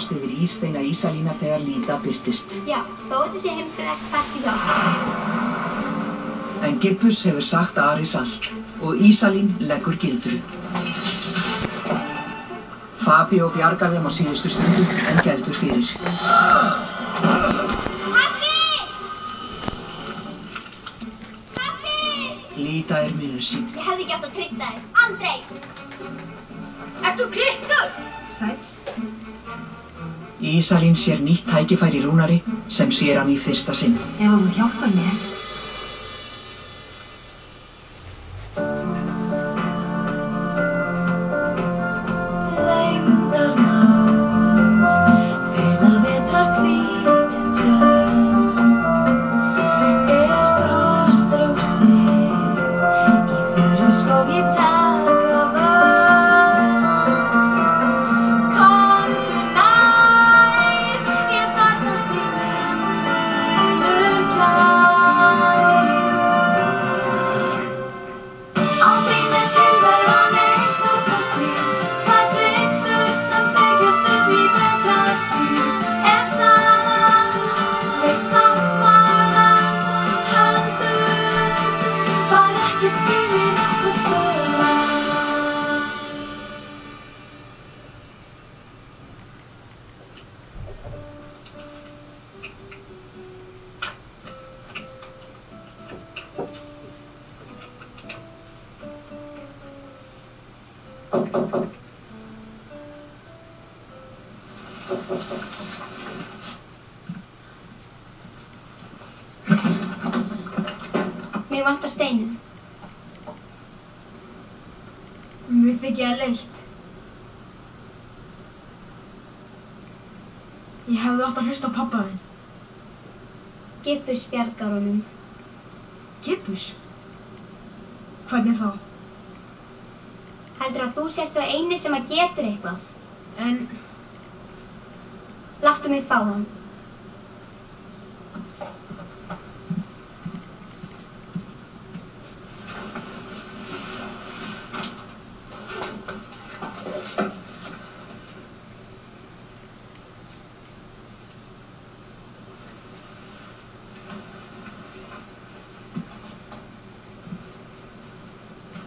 gramast yfir íssteina Ísalínar þegar Lída birtist. Já, þó þetta sé heimskulegt takk í hjálp. En Gibbus hefur sagt Aris allt og Ísalín leggur gildru. Fabio bjargar þeim á síðustu stundu en geldur fyrir. Lída miður sín. Ég hefði ekki átt að treysta þér. Aldrei! Ert þú kristinn? Sæll. Ísalín sér nýtt tækifæri í Rúnari sem sér hann í fyrsta sinn. Ef þú hjálpar mér. Mig vantar steinin. Mér þykir leitt. Ég hefði átt að hlusta á pabba þinn. Gibbus bjargar honum. Gibbus? Hvernig þá? Heldur að þú sért svo eini sem að getur eitthvað. En... Láttu mig fá hann.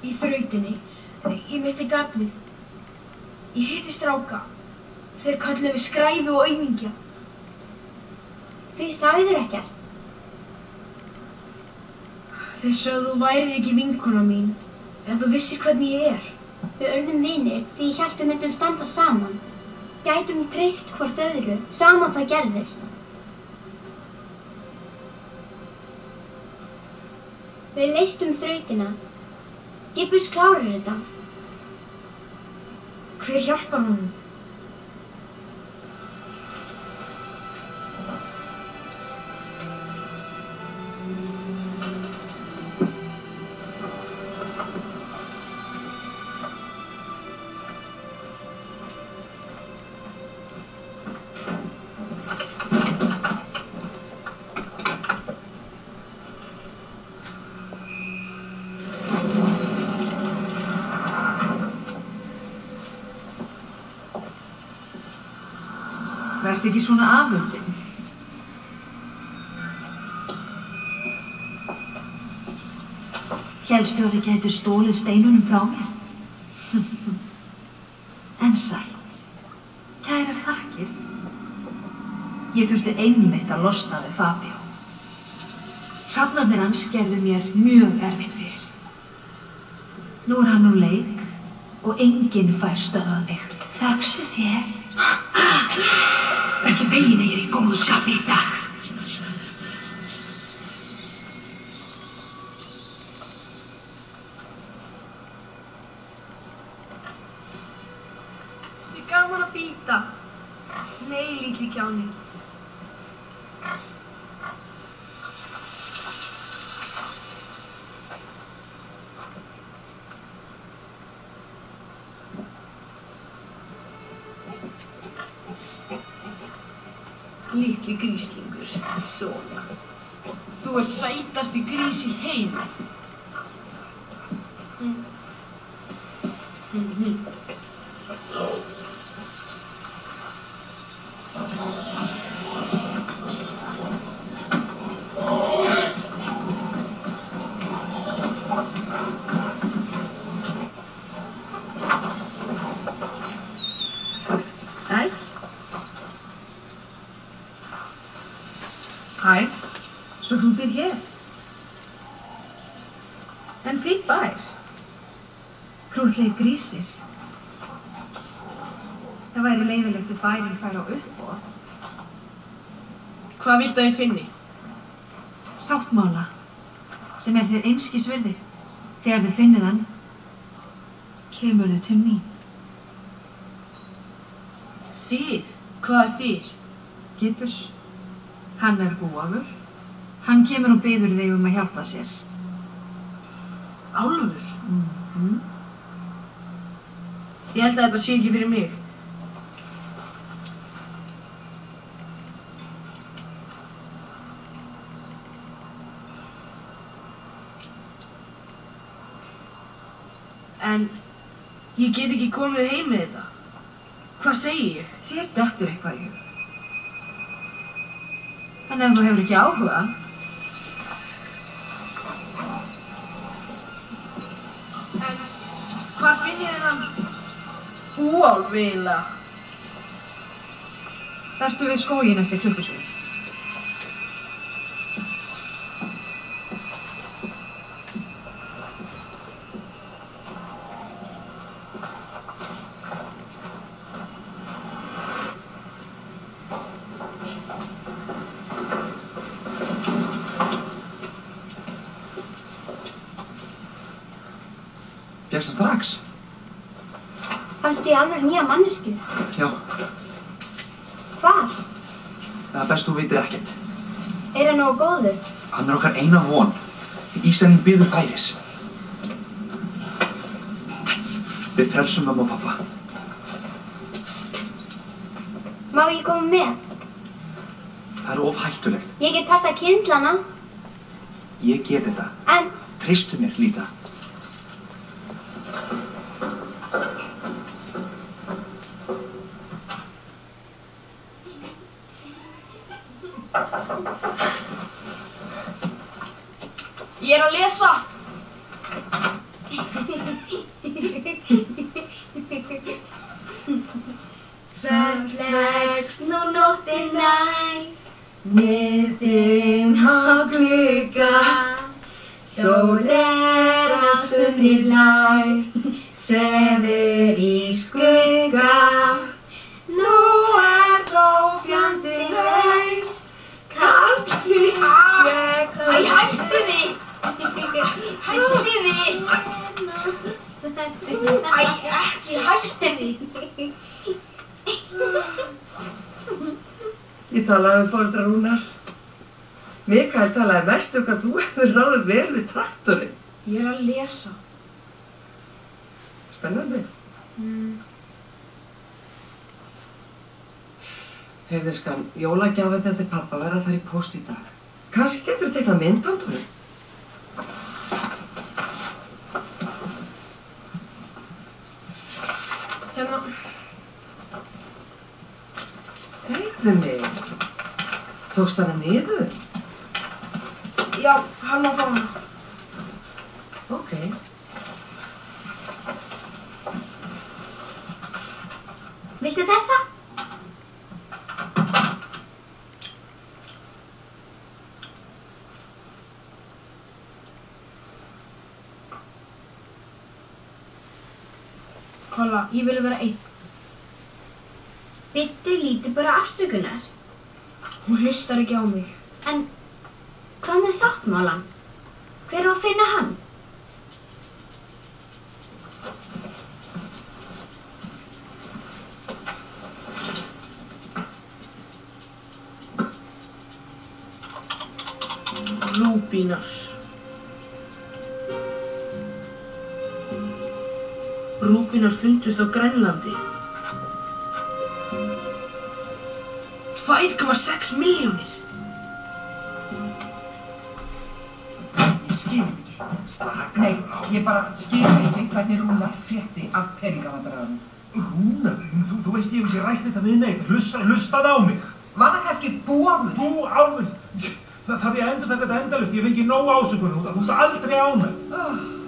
Í þrautinni, ég missti gagnið. Ég hitti stráka. Þeir kölluðu mig skræfu og aumingja. Því sagðir ekkert. Þeir sögðu þú værir ekki vinkona mín, en þú vissir hvernig ég er. Við urðum vinir því ég hélt við myndum standa saman. Gætum treyst hvort öðru, sama hvað gerðist. Við leystum þrautina. Gibbus klárar þetta. Hver hjálpar honum? Vertu ekki svona afundin. Hélstu að þið gætu stólið steinunum frá mér? En sætt. Kærar þakkir. Ég þurfti einmitt að losna við Fabio. Hrafnarnir hans gerðu mér mjög erfitt fyrir. Nú hann á leik og enginn fær stöðvað mig. Þökk sé þér. Vertu fegin að ég í góðu skapi í dag. Finnst þér gaman að bíta? Nei, litli kjáni. Litli gríslingur, svona. Þú ert sætasti grís í heimi. Æ, Svo þú býr hér. En fínn bær. Krútlegir grísir. Það væri leiðilegt ef bærinn færi á uppboð. Hvað viltu að ég finni? Sáttmála, sem er þér einskis virði. Þegar þið finnið hann, kemur þið til mín. Þið? Hvað er þið? Gibbus, hann er búálfur. Hann kemur og biður þig að hjálpa sér. Álfur? Ég held að þetta sé ekki fyrir mig. En ég get ekki komið heim með þetta. Hvað segi ég? Þér dettur eitthvað í hug. En ef þú hefur ekki áhuga, En hvað finn ég þennan búálf eiginlega? vertu við skóginn eftir klukkusund. Fékkst það strax? Fannstu í alveg nýja mannesku? Já, Hvar? það er best þú vitir ekkert. Er hann nógu góður? Hann er okkar eina von. Ísælinn biður færis. Við frelsum mömmu og pappa. Má ég koma með? Það er of hættulegt. Ég get passað kyndlana. Ég get þetta. En Treystu mér, Líta. Ég er að lesa! Svört leggst nú nóttin nær, niðinn á glugga. Sól er á sumri hlær, sefur í skugga. Nú er þó fjandinn laus, kallið ég Æ, hætti þið! Hætti þið! Æ, ekki hætti þið! Ég talaði við foreldra Rúnars. Mikael talaði mest hvað þú hefur ráðið vel við traktorinn. Ég er að lesa. Spennandi. Heyrðu skan, jólagjafinn til pappa verða þar í póst í dag. Kannski getur þú teknað mynd á honum? Hérna. Heyrðu mig. Tókst hana niður? Já, hann á fána. Ok. Viltu þessa? Kolla, ég vil vera einn. Bittu lítur bara afsökunar. Hún hlustar ekki á mig. En hvað með sáttmálan? Hver á að finna hann? Rúbínar. Rúbínar fundust á Grænlandi. 2,6 milljónir. Ég skil ekki. Slaka. Nei, ég bara skil ekki hvernig Rúnar frétti af peningavandræðum. Rúnar, þú veist ég hef ekki rætt þetta við neitt. Hlustaðu á mig. Var það kannski búálfur? Þú álfur. Það þarf ég að endurtaka þetta endalaust. Ég fengi nóg ásökunum. Þú ert aldrei ánægð.